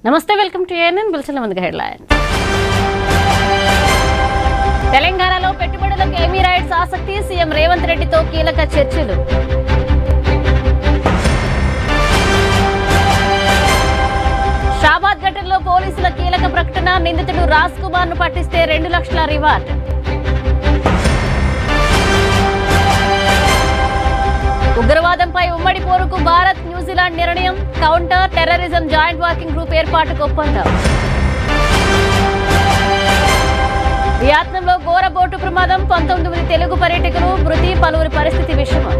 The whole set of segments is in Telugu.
నమస్తే, వెల్కమ్ టు ఏఎన్ఎన్ బులెటిన్. ముందుగా హెడ్లైన్స్. తెలంగాణలో పెట్టుబడులకు ఎమిరైట్స్ ఆసక్తి, సీఎం రేవంత్ రెడ్డితో కీలక చర్చలు. షాబాద్ ఘటనలో పోలీసుల కీలక ప్రకటన, నిందితుడు రాజ్ కుమార్ ను పట్టిస్తే 2 లక్షల రివార్డ్. ఉగ్రవాదంపై ఉమ్మడి పోరుకు భారత్ న్యూజిలాండ్ నిర్ణయం, counter terrorism joint working group ఏర్పాటుకు ఒప్పందం. వియత్నాంలో ఘోర బోటు ప్రమాదం, 19 తెలుగు పర్యాటకులు మృతి, పలువురి పరిస్థితి విషమం.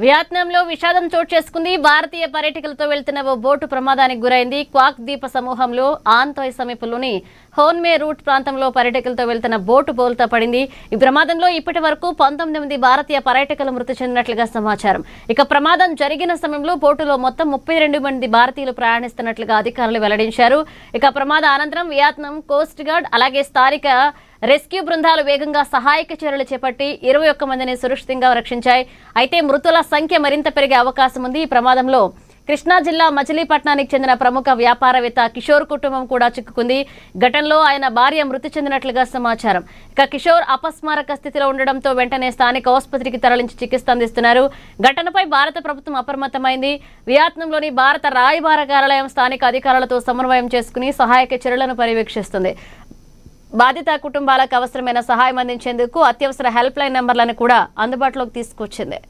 వియత్నాంలో విషాదం చోటు చేసుకుంది. భారతీయ పర్యాటకులతో వెళ్తున్న ఓ బోటు ప్రమాదానికి గురైంది. క్వాక్ ద్వీప సమూహంలో ఆంతోయ్ సమీపంలోని హోన్మే రూట్ ప్రాంతంలో పర్యాటకులతో వెళ్తున్న బోటు బోల్తా పడింది. ఈ ప్రమాదంలో ఇప్పటి వరకు 19 భారతీయ పర్యాటకులు మృతి చెందినట్లుగా సమాచారం. ఇక ప్రమాదం జరిగిన సమయంలో బోటులో మొత్తం 32 మంది భారతీయులు ప్రయాణిస్తున్నట్లుగా అధికారులు వెల్లడించారు. ఇక ప్రమాద అనంతరం వియత్నాం కోస్ట్ గార్డ్ అలాగే స్థానిక రెస్క్యూ బృందాలు వేగంగా సహాయక చర్యలు చేపట్టి 21 మందిని సురక్షితంగా రక్షించాయి. అయితే మృతుల సంఖ్య మరింత పెరిగే అవకాశం ఉంది. ఈ ప్రమాదంలో కృష్ణా జిల్లా మచిలీపట్నానికి చెందిన ప్రముఖ వ్యాపారవేత్త కిషోర్ కుటుంబం కూడా చిక్కుకుంది. ఘటనలో ఆయన భార్య మృతి చెందినట్లుగా సమాచారం. ఇక కిషోర్ అపస్మారక స్థితిలో ఉండడంతో వెంటనే స్థానిక ఆసుపత్రికి తరలించి చికిత్స అందిస్తున్నారు. ఘటనపై భారత ప్రభుత్వం అప్రమత్తమైంది. వియత్నాంలోని భారత రాయబార కార్యాలయం స్థానిక అధికారులతో సమన్వయం చేసుకుని సహాయక చర్యలను పర్యవేక్షిస్తుంది. బాధిత కుటుంబాలకు అవసరమైన సహాయం అందించేందుకు అత్యవసర హెల్ప్ లైన్ నంబర్లను కూడా అందుబాటులోకి తీసుకొచ్చింది.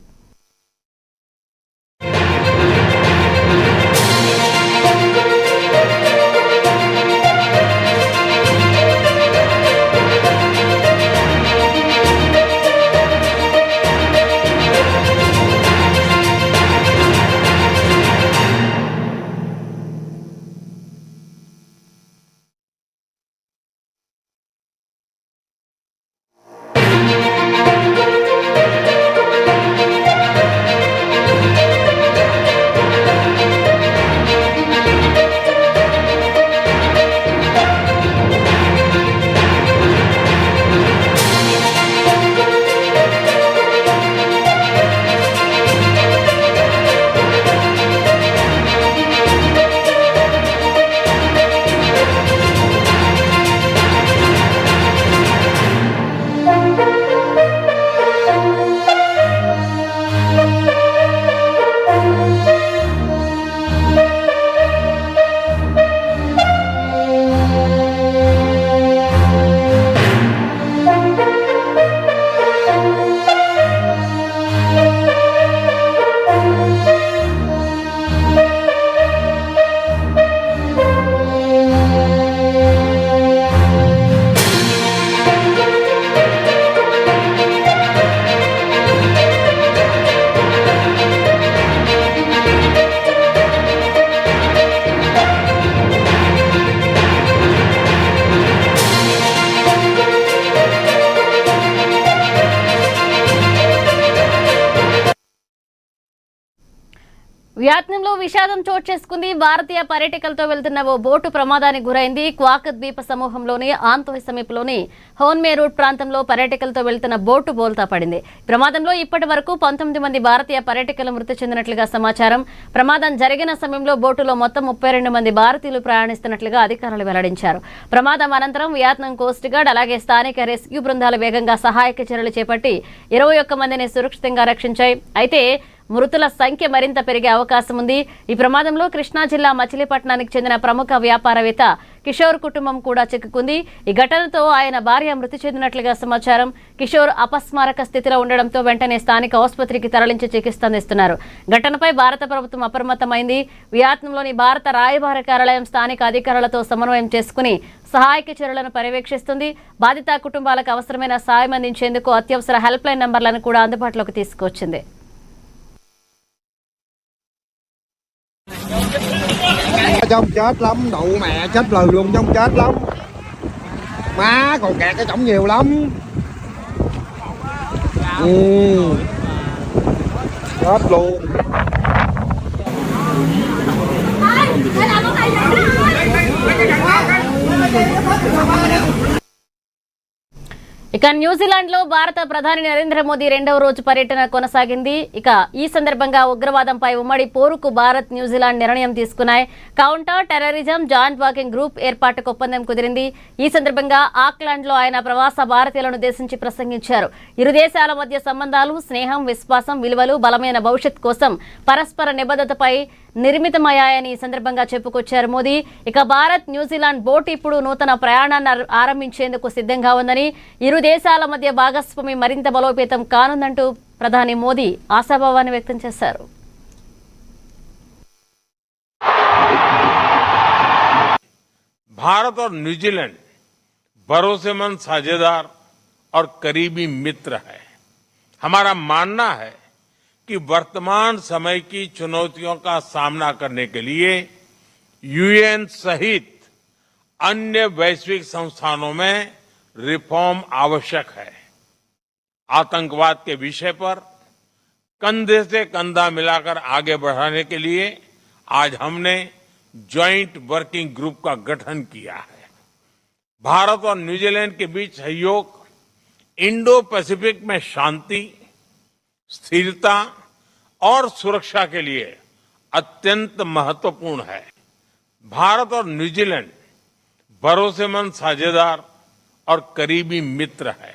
వియత్నాంలో విషాదం చోటు చేసుకుంది. భారతీయ పర్యాటకులతో వెళ్తున్న ఓ బోటు ప్రమాదానికి గురైంది. క్వాక్ ద్వీప సమూహంలోని ఆంతోయ్ సమీపంలోని హోన్మే రూట్ ప్రాంతంలో పర్యాటకులతో వెళ్తున్న బోటు బోల్తా పడింది. ప్రమాదంలో ఇప్పటి వరకు 19 మంది భారతీయ పర్యాటకులు మృతి చెందినట్లుగా సమాచారం. ప్రమాదం జరిగిన సమయంలో బోటులో మొత్తం 32 మంది భారతీయులు ప్రయాణిస్తున్నట్లుగా అధికారులు వెల్లడించారు. ప్రమాదం అనంతరం వియత్నాం కోస్ట్ గార్డ్ అలాగే స్థానిక రెస్క్యూ బృందాలు వేగంగా సహాయక చర్యలు చేపట్టి 21 మందిని సురక్షితంగా రక్షించాయి. అయితే మృతుల సంఖ్య మరింత పెరిగే అవకాశం ఉంది. ఈ ప్రమాదంలో కృష్ణా జిల్లా మచిలీపట్నానికి చెందిన ప్రముఖ వ్యాపారవేత్త కిషోర్ కుటుంబం కూడా చిక్కుకుంది. ఈ ఘటనతో ఆయన భార్య మృతి చెందినట్లుగా సమాచారం. కిషోర్ అపస్మారక స్థితిలో ఉండడంతో వెంటనే స్థానిక ఆసుపత్రికి తరలించి చికిత్స అందిస్తున్నారు. ఘటనపై భారత ప్రభుత్వం అప్రమత్తమైంది. వియత్నాంలోని భారత రాయబార కార్యాలయం స్థానిక అధికారులతో సమన్వయం చేసుకుని సహాయక చర్యలను పర్యవేక్షిస్తుంది. బాధిత కుటుంబాలకు అవసరమైన సాయం అందించేందుకు అత్యవసర హెల్ప్ లైన్ నంబర్లను కూడా అందుబాటులోకి తీసుకొచ్చింది. Trong chết lắm, đậu mẹ chết lừ luôn, trong chết lắm. Má còn kẹt cái cổng nhiều lắm. Chết luôn. ఇక న్యూజిలాండ్ లో భారత ప్రధాని నరేంద్ర మోదీ రెండవ రోజు పర్యటన కొనసాగింది. ఇక ఈ సందర్భంగా ఉగ్రవాదంపై ఉమ్మడి పోరుకు భారత్ న్యూజిలాండ్ నిర్ణయం తీసుకున్నాయి. Counter terrorism joint working group ఏర్పాటుకు ఒప్పందం కుదిరింది. ఈ సందర్భంగా ఆక్లాండ్ లో ఆయన ప్రవాస భారతీయులను ఉద్దేశించి ప్రసంగించారు. ఇరు దేశాల మధ్య సంబంధాలు, స్నేహం, విశ్వాసం, విలువలు, బలమైన భవిష్యత్ కోసం పరస్పర నిబద్ధతపై నిర్మితమయ్యాయని ఈ సందర్భంగా చెప్పుకొచ్చారు మోదీ. ఇక భారత్ న్యూజిలాండ్ బోట్ ఇప్పుడు నూతన ప్రయాణాన్ని ఆరంభించేందుకు సిద్ధంగా ఉందని, ఇరు దేశాల మధ్య భాగస్వామి మరింత బలోపేతం కానుందంటూ ప్రధాని మోదీ ఆశాభావాన్ని వ్యక్తం చేశారు. भारत और न्यूजीलैंड भरोसेमंद साझेदार और करीबी मित्र है। हमारा मानना है कि वर्तमान समय की चुनौतियों का सामना करने के लिए यूएन सहित अन्य वैश्विक संस्थानों में रिफॉर्म आवश्यक है। आतंकवाद के विषय पर कंधे से कंधा मिलाकर आगे बढ़ाने के लिए आज हमने ज्वाइंट वर्किंग ग्रुप का गठन किया है। भारत और न्यूजीलैंड के बीच सहयोग इंडो पैसिफिक में शांति, स्थिरता और सुरक्षा के लिए अत्यंत महत्वपूर्ण है। भारत और न्यूजीलैंड भरोसेमंद साझेदार और करीबी मित्र है।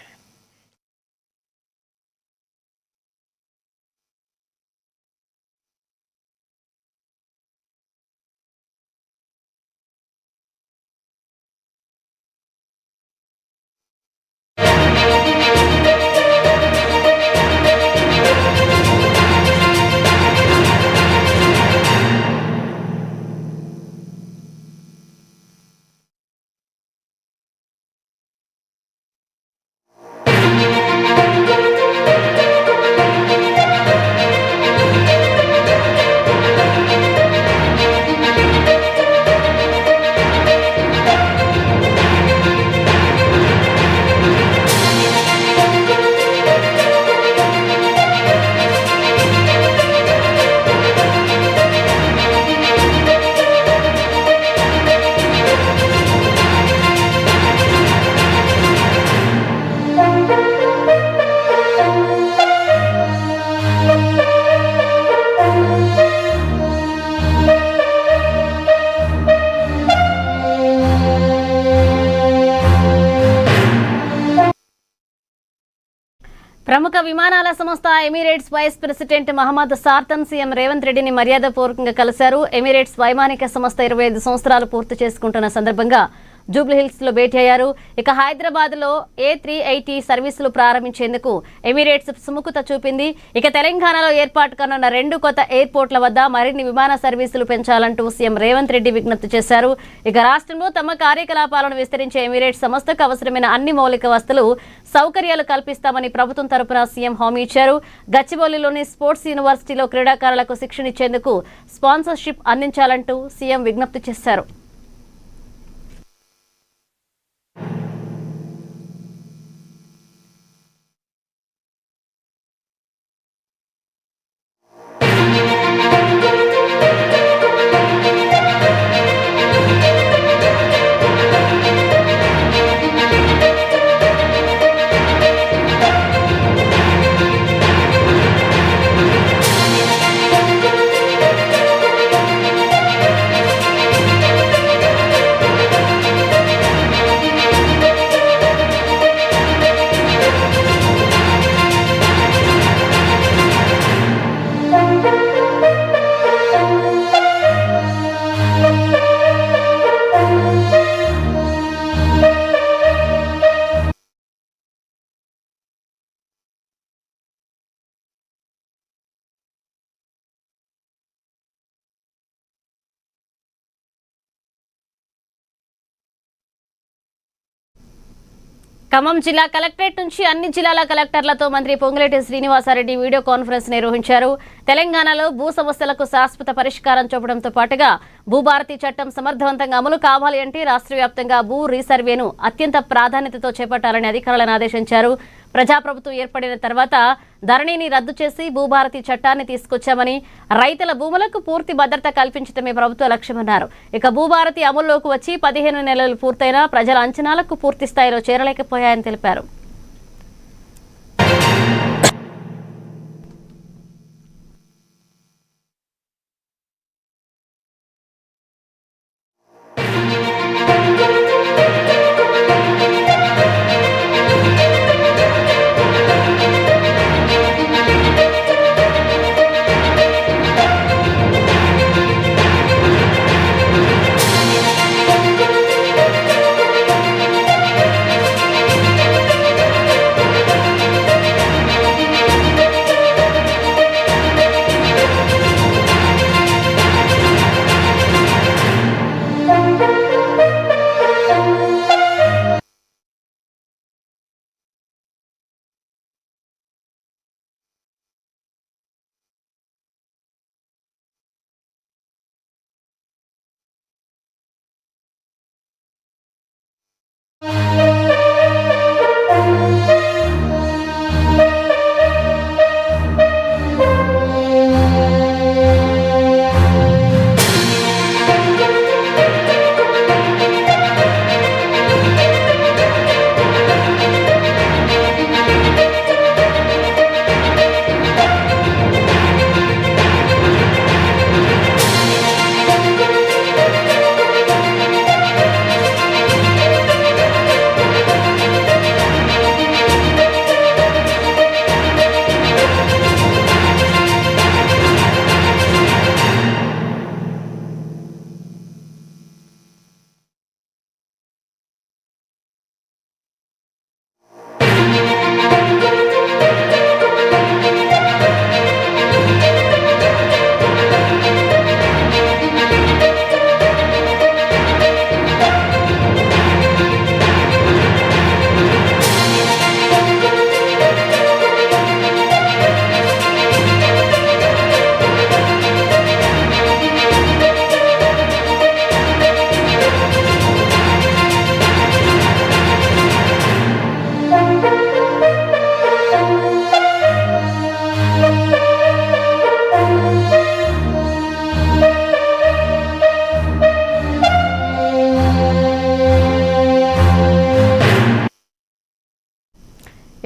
ప్రముఖ విమానాల సంస్థ ఎమిరేట్స్ వైస్ ప్రెసిడెంట్ మహమ్మద్ సార్తన్ సీఎం రేవంత్ రెడ్డిని మర్యాదపూర్వకంగా కలిశారు. ఎమిరేట్స్ వైమానిక సంస్థ 25 సంవత్సరాలు పూర్తి చేసుకుంటున్న సందర్భంగా జూబ్లీహిల్స్ లో భేటీ అయ్యారు. ఇక హైదరాబాద్ లో A380 సర్వీసులు ప్రారంభించేందుకు ఎమిరేట్స్ సుముఖత చూపింది. ఇక తెలంగాణలో ఏర్పాటు కానున్న 2 కొత్త ఎయిర్పోర్ట్ల వద్ద మరిన్ని విమాన సర్వీసులు పెంచాలంటూ సీఎం రేవంత్ రెడ్డి విజ్ఞప్తి చేశారు. ఇక రాష్ట్రంలో తమ కార్యకలాపాలను విస్తరించే ఎమిరేట్స్ సంస్థకు అవసరమైన అన్ని మౌలిక వసతులు, సౌకర్యాలు కల్పిస్తామని ప్రభుత్వం తరపున సీఎం హామీ ఇచ్చారు. గచ్చిబౌలిలోని స్పోర్ట్స్ యూనివర్సిటీలో క్రీడాకారులకు శిక్షణ ఇచ్చేందుకు స్పాన్సర్షిప్ అందించాలంటూ సీఎం విజ్ఞప్తి చేశారు. ఖమ్మం జిల్లా కలెక్టరేట్ నుంచి అన్ని జిల్లాల కలెక్టర్లతో మంత్రి పొంగులేటి శ్రీనివాసరెడ్డి వీడియో కాన్ఫరెన్స్ నిర్వహించారు. తెలంగాణలో భూ సమస్యలకు శాశ్వత పరిష్కారం చూపడంతో పాటుగా భూభారతి చట్టం సమర్థవంతంగా అమలు కావాలి అంటే రాష్ట్ర వ్యాప్తంగా భూ రీసర్వేను అత్యంత ప్రాధాన్యతతో చేపట్టాలని అధికారులను ఆదేశించారు. ప్రజాప్రభుత్వం ఏర్పడిన తర్వాత ధరణిని రద్దు చేసి భూభారతి చట్టాన్ని తీసుకొచ్చామని, రైతుల భూములకు పూర్తి భద్రత కల్పించడమే ప్రభుత్వ లక్ష్యమన్నారు. ఇక భూభారతి అమల్లోకి వచ్చి 15 నెలలు పూర్తయినా ప్రజల అంచనాలకు పూర్తి స్థాయిలో చేరలేకపోయాయని తెలిపారు.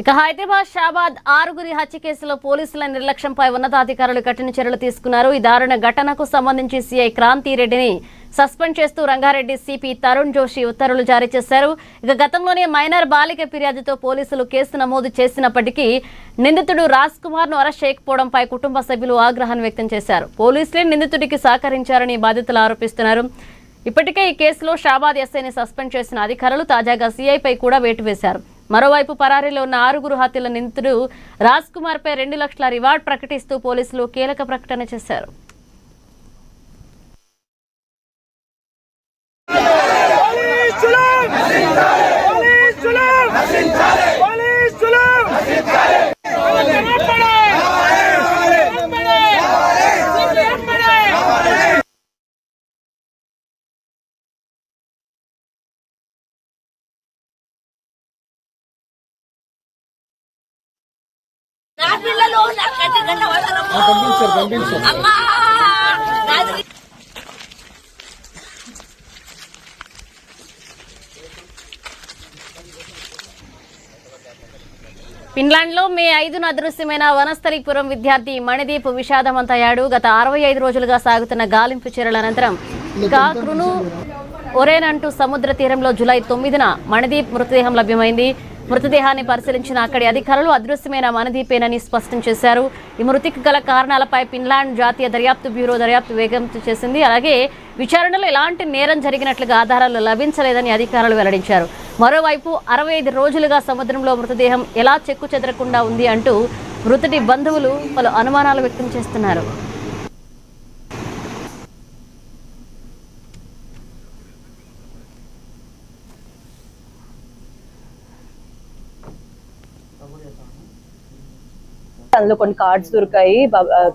ఇక హైదరాబాద్ షాబాద్ 6గురి హత్య కేసులో పోలీసుల నిర్లక్ష్యంపై ఉన్నతాధికారులు కఠిన చర్యలు తీసుకున్నారు. ఈ దారుణ ఘటనకు సంబంధించి సీఐ క్రాంతి రెడ్డిని సస్పెండ్ చేస్తూ రంగారెడ్డి సిపి తరుణ్ జోషి ఉత్తర్వులు జారీ చేశారు. ఇక గతంలోనే మైనర్ బాలిక ఫిర్యాదుతో పోలీసులు కేసు నమోదు చేసినప్పటికీ నిందితుడు రాజ్ కుమార్ ను అరెస్ట్ చేయకపోవడంపై కుటుంబ సభ్యులు ఆగ్రహాన్ని వ్యక్తం చేశారు. పోలీసులే నిందితుడికి సహకరించారని బాధితులు ఆరోపిస్తున్నారు. ఇప్పటికే ఈ కేసులో షాబాద్ ఎస్ఐని సస్పెండ్ చేసిన అధికారులు తాజాగా సీఐపై కూడా వేటు వేశారు. మరోవైపు పరారీలో ఉన్న 6గురు హత్యల నిందితుడు రాజ్ కుమార్ పై 2 లక్షల రివార్డ్ ప్రకటిస్తూ పోలీసులు కీలక ప్రకటన చేశారు. ఫిన్లాండ్లో మే 5న అదృశ్యమైన వనస్థలిపురం విద్యార్థి మణిదీప్ విషాదమంతయ్యాడు. గత 65 రోజులుగా సాగుతున్న గాలింపు చర్యల అనంతరం క్రును ఒరేనంటూ సముద్ర తీరంలో జూలై 9న మణిదీప్ మృతదేహం లభ్యమైంది. మృతదేహాన్ని పరిశీలించిన అక్కడి అధికారులు అదృశ్యమైన మణిదీపేనని స్పష్టం చేశారు. ఈ మృతికి గల కారణాలపై ఫిన్లాండ్ జాతీయ దర్యాప్తు బ్యూరో దర్యాప్తు వేగం చేసింది. అలాగే విచారణలో ఎలాంటి నేరం జరిగినట్లుగా ఆధారాలు లభించలేదని అధికారులు వెల్లడించారు. మరోవైపు 65 రోజులుగా సముద్రంలో మృతదేహం ఎలా చెక్కు చెదరకుండా ఉంది అంటూ మృతుడి బంధువులు పలు అనుమానాలు వ్యక్తం చేస్తున్నారు. అందులో కొన్ని కార్డ్స్ దొరికాయి,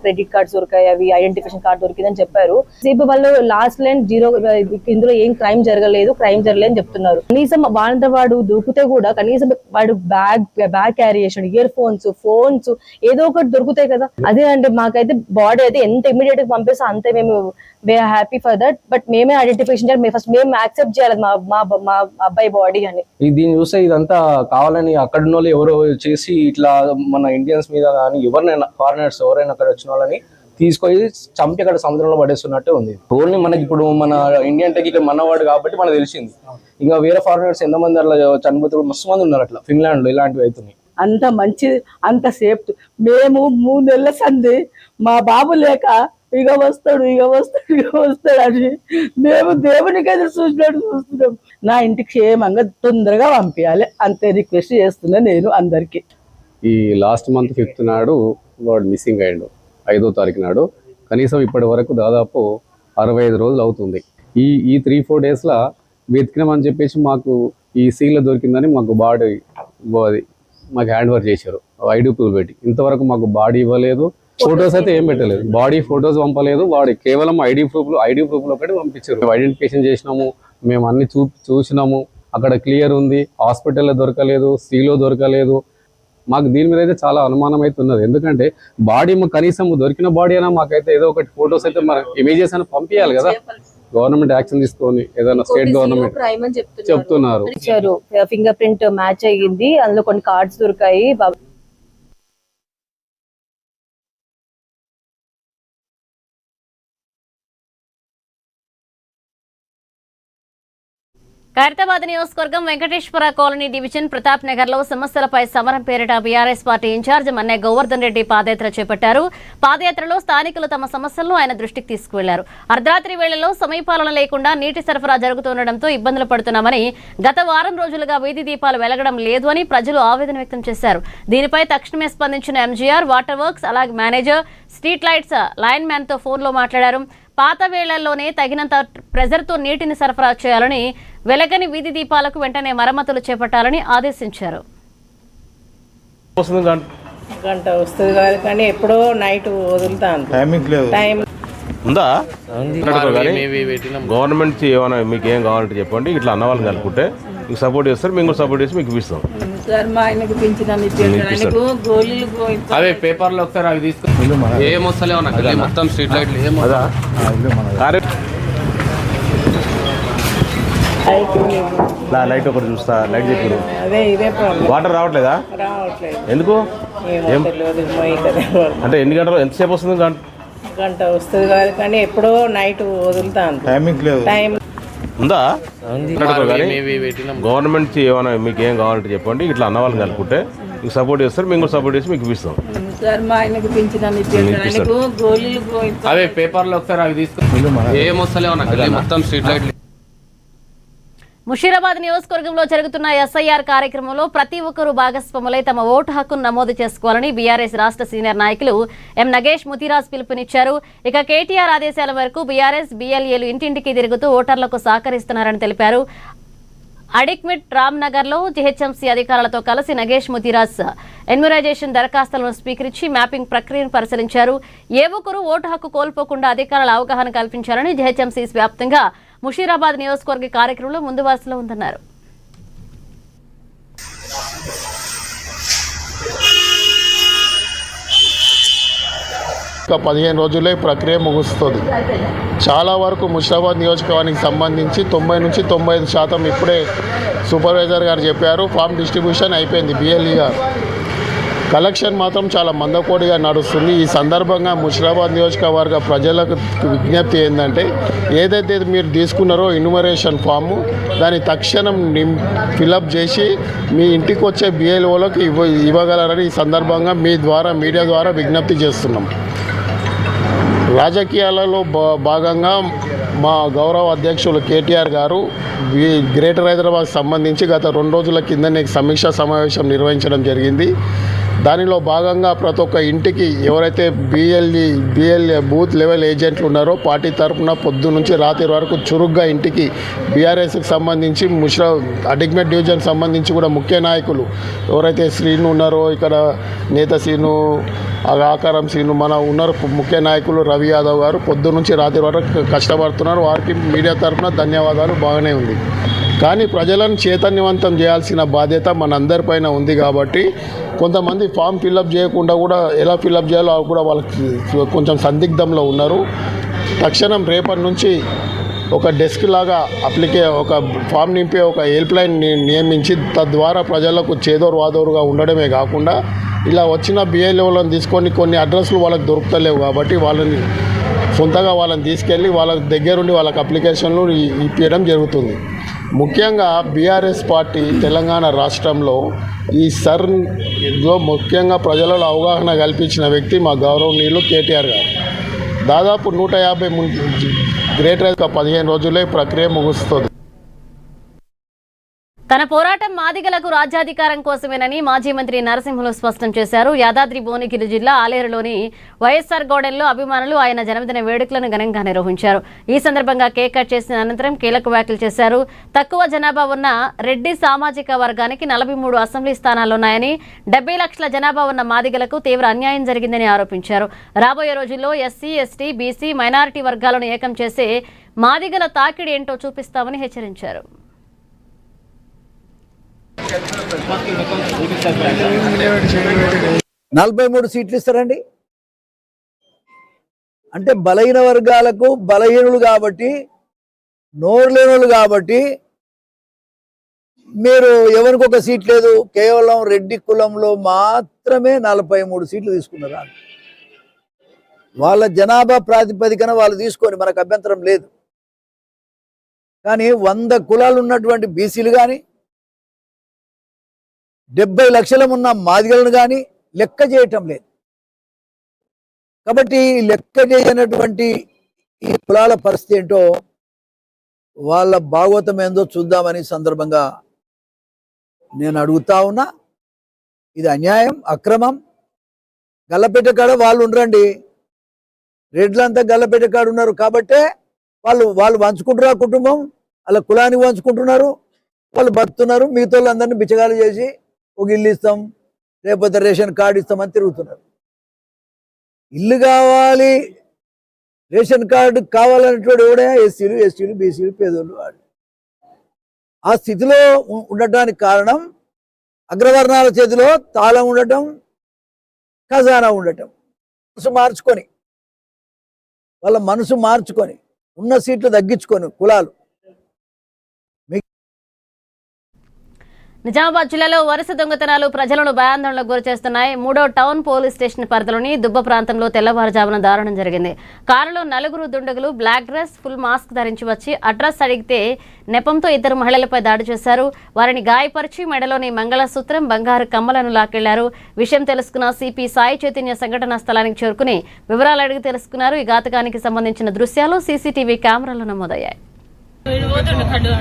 క్రెడిట్ కార్డ్స్ దొరికాయి, అవి ఐడెంటిఫికేషన్ కార్డ్ దొరికిందని చెప్పారు. సేపు వాళ్ళు లాస్ట్ లైన్ 0, ఇందులో ఏం క్రైమ్ జరగలేదు అని చెప్తున్నారు. కనీసం వాడు దొరికితే కూడా కనీసం వాడు బ్యాగ్ క్యారీ చేసాడు, ఇయర్ ఫోన్స్ ఏదో ఒకటి దొరుకుతాయి కదా. అదే అంటే మాకైతే బాడీ అయితే ఎంత ఇమీడియట్ గా పంపిస్తే అంతే మేము we are happy for that. But మేమే ఐడెంటిఫికేషన్ చేయాలి, ఫస్ట్ మేము యాక్సెప్ట్ చేయాలి మా అబ్బాయి బాడీ అని. దీన్ని చూస్తే ఇదంతా కావాలని అక్కడ ఉన్న వాళ్ళు ఎవరో చేసి ఇట్లా మన ఇండియన్స్ మీద కానీ ఎవరినైనా ఫారినర్స్ ఎవరైనా అక్కడ వచ్చిన వాళ్ళని తీసుకొని చంపి అక్కడ సముద్రంలో పడేస్తున్నట్టే ఉంది. ఓన్లీ మనకి ఇప్పుడు మన ఇండియన్ టెక్ ఇక్కడ మనవాడు కాబట్టి మనకు తెలిసింది. ఇంకా వేరే ఫారినర్స్ ఎంతమంది అట్లా చనిపోతే మస్తు మంది ఉన్నారు అట్లా ఫిన్లాండ్ లో ఇలాంటివి అవుతున్నాయి. అంత మంచి అంత సేఫ్టీ. మేము 3 నెలల సంది మా బాబు లేక ఇక వస్తాడు అని మేము దేవునికి ఎదురు చూస్తున్నాం. నా ఇంటికి క్షేమంగా తొందరగా పంపించాలి అంతే రిక్వెస్ట్ చేస్తున్నా నేను అందరికి. ఈ లాస్ట్ మంత్ 5th నాడు వాడు మిస్సింగ్ అయ్యాడు, 5వ తారీఖు నాడు. కనీసం ఇప్పటి వరకు దాదాపు 65 రోజులు అవుతుంది. ఈ 3-4 డేస్లో వెతికినామని చెప్పేసి మాకు ఈ సీల్లో దొరికిందని మాకు బాడీ అది మాకు హ్యాండ్ ఓవర్ చేశారు ఐడి ప్రూఫ్ పెట్టి. ఇంతవరకు మాకు బాడీ ఇవ్వలేదు, ఫొటోస్ అయితే ఏం పెట్టలేదు, బాడీ ఫొటోస్ పంపలేదు. వాడి కేవలం ఐడి ప్రూఫ్లో ఒకటి పంపించారు. ఐడెంటిఫికేషన్ చేసినాము, మేము అన్ని చూసినాము, అక్కడ క్లియర్ ఉంది. హాస్పిటల్లో దొరకలేదు, సీలో దొరకలేదు. మాకు దీని మీద అయితే చాలా అనుమానం అయితే ఉన్నది. ఎందుకంటే బాడీ కనీసం దొరికిన బాడీ అయినా మాకైతే ఏదో ఒకటి ఫొటోస్ అయితే మన ఇమేజెస్ అయినా పంపించాలి కదా. గవర్నమెంట్ యాక్షన్ తీసుకొని ఏదైనా స్టేట్ గవర్నమెంట్ చెప్తున్నారు. ఫింగర్ ప్రింట్ మ్యాచ్ అయ్యింది, అందులో కొన్ని కార్డ్స్ దొరికాయి. ఖైరతాబాద్ నియోజకవర్గం వెంకటేశ్వర కాలనీ డివిజన్ ప్రతాప్ నగర్ లో సమస్యలపై సమరం పేరిట BRS party incharge Manne Govardhan Reddy పాదయాత్ర చేపట్టారు. పాదయాత్రలో స్థానికులు తమ సమస్యలను ఆయన దృష్టికి తీసుకువెళ్లారు. అర్ధరాత్రి వేళల్లో సమయపాలన లేకుండా నీటి సరఫరా జరుగుతుండటంతో ఇబ్బందులు పడుతున్నామని, గత వారం రోజులుగా వీధి దీపాలు వెలగడం లేదు అని ప్రజలు ఆవేదన వ్యక్తం చేశారు. దీనిపై తక్షణమే స్పందించిన ఎంజీఆర్, వాటర్ వర్క్స్, అలాగే manager, street lights line man తో ఫోన్లో మాట్లాడారు. పాత వేళ్లలోనే తగినంత ప్రెజర్తో నీటిని సరఫరా చేయాలని, వెలగని వీధి దీపాలకు వెంటనే మరమ్మతులు చేపట్టాలని ఆదేశించారు. గంట వస్తుంది కాదు కానీ ఎప్పుడో నైట్ వదులుతాను. టైం ఉందా? గవర్నమెంట్ ఏమైనా మీకు ఏం కావాలంటే చెప్పండి, ఇట్లా అన్న వాళ్ళని కలుపుకుంటే మీకు సపోర్ట్ చేస్తారు, మేము కూడా సపోర్ట్ చేసి మీకు ఇస్తాం. సార్ మా ఆయనకు పింఛను గోళీలు అవే పేపర్లో ఒకసారి అవి తీసుకుని ఏం వస్తలేవు నాకు మొత్తం స్ట్రీట్ లైట్లు ఏం లైట్ ఒకటి చూస్తా, లైట్ చెప్పారు. అదే ఇదే ప్రాబ్లం. వాటర్ రావట్లేదా? రావట్లేదు. ఎందుకు? అంటే ఎన్ని గంటలు ఎంతసేపు వస్తుంది? గంట వస్తుంది కాదు కానీ ఎప్పుడో నైట్ వదులుతాను. టైం ఉందా? గవర్నమెంట్ ఏమైనా మీకు ఏం కావాలంటే చెప్పండి, ఇట్లా అన్న వాళ్ళని కలుపుకుంటే మీకు సపోర్ట్ చేస్తారు, మేము కూడా సపోర్ట్ చేసి మీకు ఇస్తాం. సార్ మా ఆయనకు పింఛను గోళీలు అవే పేపర్లో ఒకసారి అవి తీసుకుని ఏం వస్తలేవు నాకు మొత్తం స్ట్రీట్ లైట్లు. ముషీరాబాద్ నియోజకవర్గంలో జరుగుతున్న ఎస్ఐఆర్ కార్యక్రమంలో ప్రతి ఒక్కరూ భాగస్వాములై తమ ఓటు హక్కును నమోదు చేసుకోవాలని బీఆర్ఎస్ రాష్ట్ర సీనియర్ నాయకులు ఎం నగేష్ ముతిరాజ్ పిలుపునిచ్చారు. ఇక కేటీఆర్ ఆదేశాల వరకు బీఆర్ఎస్ బీఎల్ఏలు ఇంటింటికి తిరుగుతూ ఓటర్లకు సహకరిస్తున్నారని తెలిపారు. అడిక్మిట్ రామ్నగర్ లో జీహెచ్ఎంసీ అధికారులతో కలిసి నగేష్ ముతిరాజ్ ఎన్యూరైజేషన్ దరఖాస్తులను స్వీకరించి మ్యాపింగ్ ప్రక్రియను పరిశీలించారు. ఏ ఒక్కరూ ఓటు హక్కు కోల్పోకుండా అధికారుల అవగాహన కల్పించాలని జీహెచ్ఎంసీ వ్యాప్తంగా ముషీరాబాద్ నియోజకవర్గ కార్యక్రమంలో ముందు వరుసలో ఉందన్నారు. ఇంకా 15 రోజుల్లో ఈ ప్రక్రియ ముగుస్తుంది. చాలా వరకు ముషీరాబాద్ నియోజకవర్గానికి సంబంధించి 90 నుంచి 95% ఇప్పుడే సూపర్వైజర్ గారు చెప్పారు. ఫామ్ డిస్ట్రిబ్యూషన్ అయిపోయింది. బిఎల్ఈ గారు కలెక్షన్ మాత్రం చాలా మందకోడిగా నడుస్తుంది. ఈ సందర్భంగా ముషీరాబాద్ నియోజకవర్గ ప్రజలకు విజ్ఞప్తి ఏంటంటే, ఏదైతే మీరు తీసుకున్నారో ఇన్యూమరేషన్ ఫాము దాన్ని తక్షణం ఫిలప్ చేసి మీ ఇంటికి వచ్చే బిఎల్ఓలకు ఇవ్వగలరని ఈ సందర్భంగా మీ ద్వారా మీడియా ద్వారా విజ్ఞప్తి చేస్తున్నాం. రాజకీయాలలో భాగంగా మా గౌరవ అధ్యక్షులు కేటీఆర్ గారు గ్రేటర్ హైదరాబాద్ సంబంధించి గత 2 రోజుల కిందనే సమీక్షా సమావేశం నిర్వహించడం జరిగింది. దానిలో భాగంగా ప్రతి ఒక్క ఇంటికి ఎవరైతే బిఎల్ బూత్ లెవెల్ ఏజెంట్లు ఉన్నారో పార్టీ తరఫున పొద్దు నుంచి రాత్రి వరకు చురుగ్గా ఇంటికి బీఆర్ఎస్కి సంబంధించి అడిగ్మెట్ డివిజన్ సంబంధించి కూడా ముఖ్య నాయకులు ఎవరైతే శ్రీను ఉన్నారో ఇక్కడ నేత శ్రీను ఆకారం శ్రీను మన ఉన్నారు ముఖ్య నాయకులు రవి యాదవ్ గారు పొద్దు నుంచి రాత్రి వరకు కష్టపడుతున్నారు. వారికి మీడియా తరఫున ధన్యవాదాలు. బాగానే ఉంది. కానీ ప్రజలను చైతన్యవంతం చేయాల్సిన బాధ్యత మనందరిపైన ఉంది. కాబట్టి కొంతమంది ఫామ్ ఫిల్అప్ చేయకుండా కూడా ఎలా ఫిల్అప్ చేయాలో కూడా వాళ్ళకి కొంచెం సందిగ్ధంలో ఉన్నారు. తక్షణం రేపటి నుంచి ఒక డెస్క్ లాగా ఒక ఫామ్ నింపే ఒక హెల్ప్ లైన్ నియమించి తద్వారా ప్రజలకు చేదోరు వాదోరుగా ఉండడమే కాకుండా ఇలా వచ్చిన బిఎల్ఓలను తీసుకొని కొన్ని అడ్రస్లు వాళ్ళకి దొరుకుతలేవు కాబట్టి వాళ్ళని సొంతగా వాళ్ళని తీసుకెళ్ళి వాళ్ళ దగ్గరుండి వాళ్ళకి అప్లికేషన్లు ఇప్పించడం జరుగుతుంది. ముఖ్యంగా బీఆర్ఎస్ పార్టీ తెలంగాణ రాష్ట్రంలో ఈ సర్లో ముఖ్యంగా ప్రజలలో అవగాహన కల్పించిన వ్యక్తి మా గౌరవనీయులు కేటీఆర్ గారు. దాదాపు 150 గ్రేట్ రైస్ 15 రోజులే ప్రక్రియ ముగుస్తుంది. తన పోరాటం మాదిగలకు రాజ్యాధికారం కోసమేనని మాజీ మంత్రి నరసింహులు స్పష్టం చేశారు. యాదాద్రి భువనగిరి జిల్లా ఆలేరులోని వైఎస్ఆర్ గార్డెన్లో అభిమానులు ఆయన జన్మదిన వేడుకలను ఘనంగా నిర్వహించారు. ఈ సందర్భంగా కేక్ కట్ చేసిన అనంతరం కీలక వ్యాఖ్యలు చేశారు. తక్కువ జనాభా ఉన్న రెడ్డి సామాజిక వర్గానికి 43 అసెంబ్లీ స్థానాలున్నాయని, 70 లక్షల జనాభా ఉన్న మాదిగలకు తీవ్ర అన్యాయం జరిగిందని ఆరోపించారు. రాబోయే రోజుల్లో ఎస్సీ, ఎస్టీ, బీసీ, మైనారిటీ వర్గాలను ఏకం చేసే మాదిగల తాకిడి ఏంటో చూపిస్తామని హెచ్చరించారు. 43 సీట్లు ఇస్తారండి అంటే బలహీన వర్గాలకు బలహీనులు కాబట్టి, నోరు లేనులు కాబట్టి మీరు ఎవరికి ఒక సీట్ లేదు, కేవలం రెడ్డి కులంలో మాత్రమే 43 సీట్లు తీసుకున్నారు. వాళ్ళ జనాభా ప్రాతిపదికన వాళ్ళు తీసుకొని మనకు అభ్యంతరం లేదు. కానీ 100 కులాలు ఉన్నటువంటి బీసీలు కానీ 70 లక్షల ఉన్న మాదిగలను కానీ లెక్క చేయటం లేదు. కాబట్టి లెక్క చేయనటువంటి ఈ కులాల పరిస్థితి ఏంటో, వాళ్ళ భాగవతం ఏందో చూద్దామని సందర్భంగా నేను అడుగుతా ఉన్నా. ఇది అన్యాయం, అక్రమం. గల్లపేట కాడ వాళ్ళు ఉండరండి, రెడ్లంతా గల్లపేట కాడ ఉన్నారు కాబట్టే వాళ్ళు పంచుకుంటున్నారు. కుటుంబం వాళ్ళ కులానికి పంచుకుంటున్నారు, వాళ్ళు బతున్నారు. మిగతా వాళ్ళందరినీ బిచ్చగాలు చేసి ఒక ఇల్లు ఇస్తాం, లేకపోతే రేషన్ కార్డు ఇస్తామని తిరుగుతున్నారు. ఇల్లు కావాలి, రేషన్ కార్డు కావాలనేటువంటి ఎవడే ఎస్సీలు, బీసీలు, పేదోళ్ళు. వాళ్ళు ఆ స్థితిలో ఉండటానికి కారణం అగ్రవర్ణాల చేతిలో తాళం ఉండటం, ఖజానా ఉండటం. వాళ్ళ మనసు మార్చుకొని ఉన్న సీట్లు తగ్గించుకొని కులాలు. నిజామాబాద్ జిల్లాలో వరుస దొంగతనాలు ప్రజలను భయాందోళనకు గురిచేస్తున్నాయి. 3వ టౌన్ పోలీస్ స్టేషన్ పరిధిలోని దుబ్బ ప్రాంతంలో తెల్లవారుజామున దారుణం జరిగింది. కారులో 4 దుండగులు బ్లాక్ డ్రెస్, ఫుల్ మాస్క్ ధరించి వచ్చి అడ్రస్ అడిగితే నెపంతో 2 మహిళలపై దాడి చేశారు. వారిని గాయపరిచి మెడలోని మంగళసూత్రం, బంగారు కమ్మలను లాక్కెళ్లారు. విషయం తెలుసుకున్న సిపి సాయి చైతన్య సంఘటనా స్థలానికి చేరుకుని వివరాలు అడిగి తెలుసుకున్నారు. ఈ ఘాతకానికి సంబంధించిన దృశ్యాలు సీసీటీవీ కెమెరాలో నమోదయ్యాయి. అంటే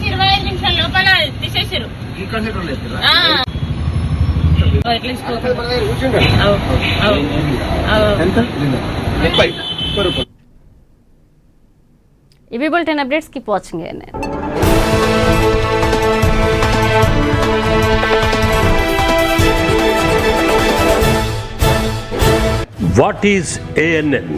25 నిమిషాల లోపల తీసేసారు. ఇవి bulletin updates. Keep watching ANN. What is ANN?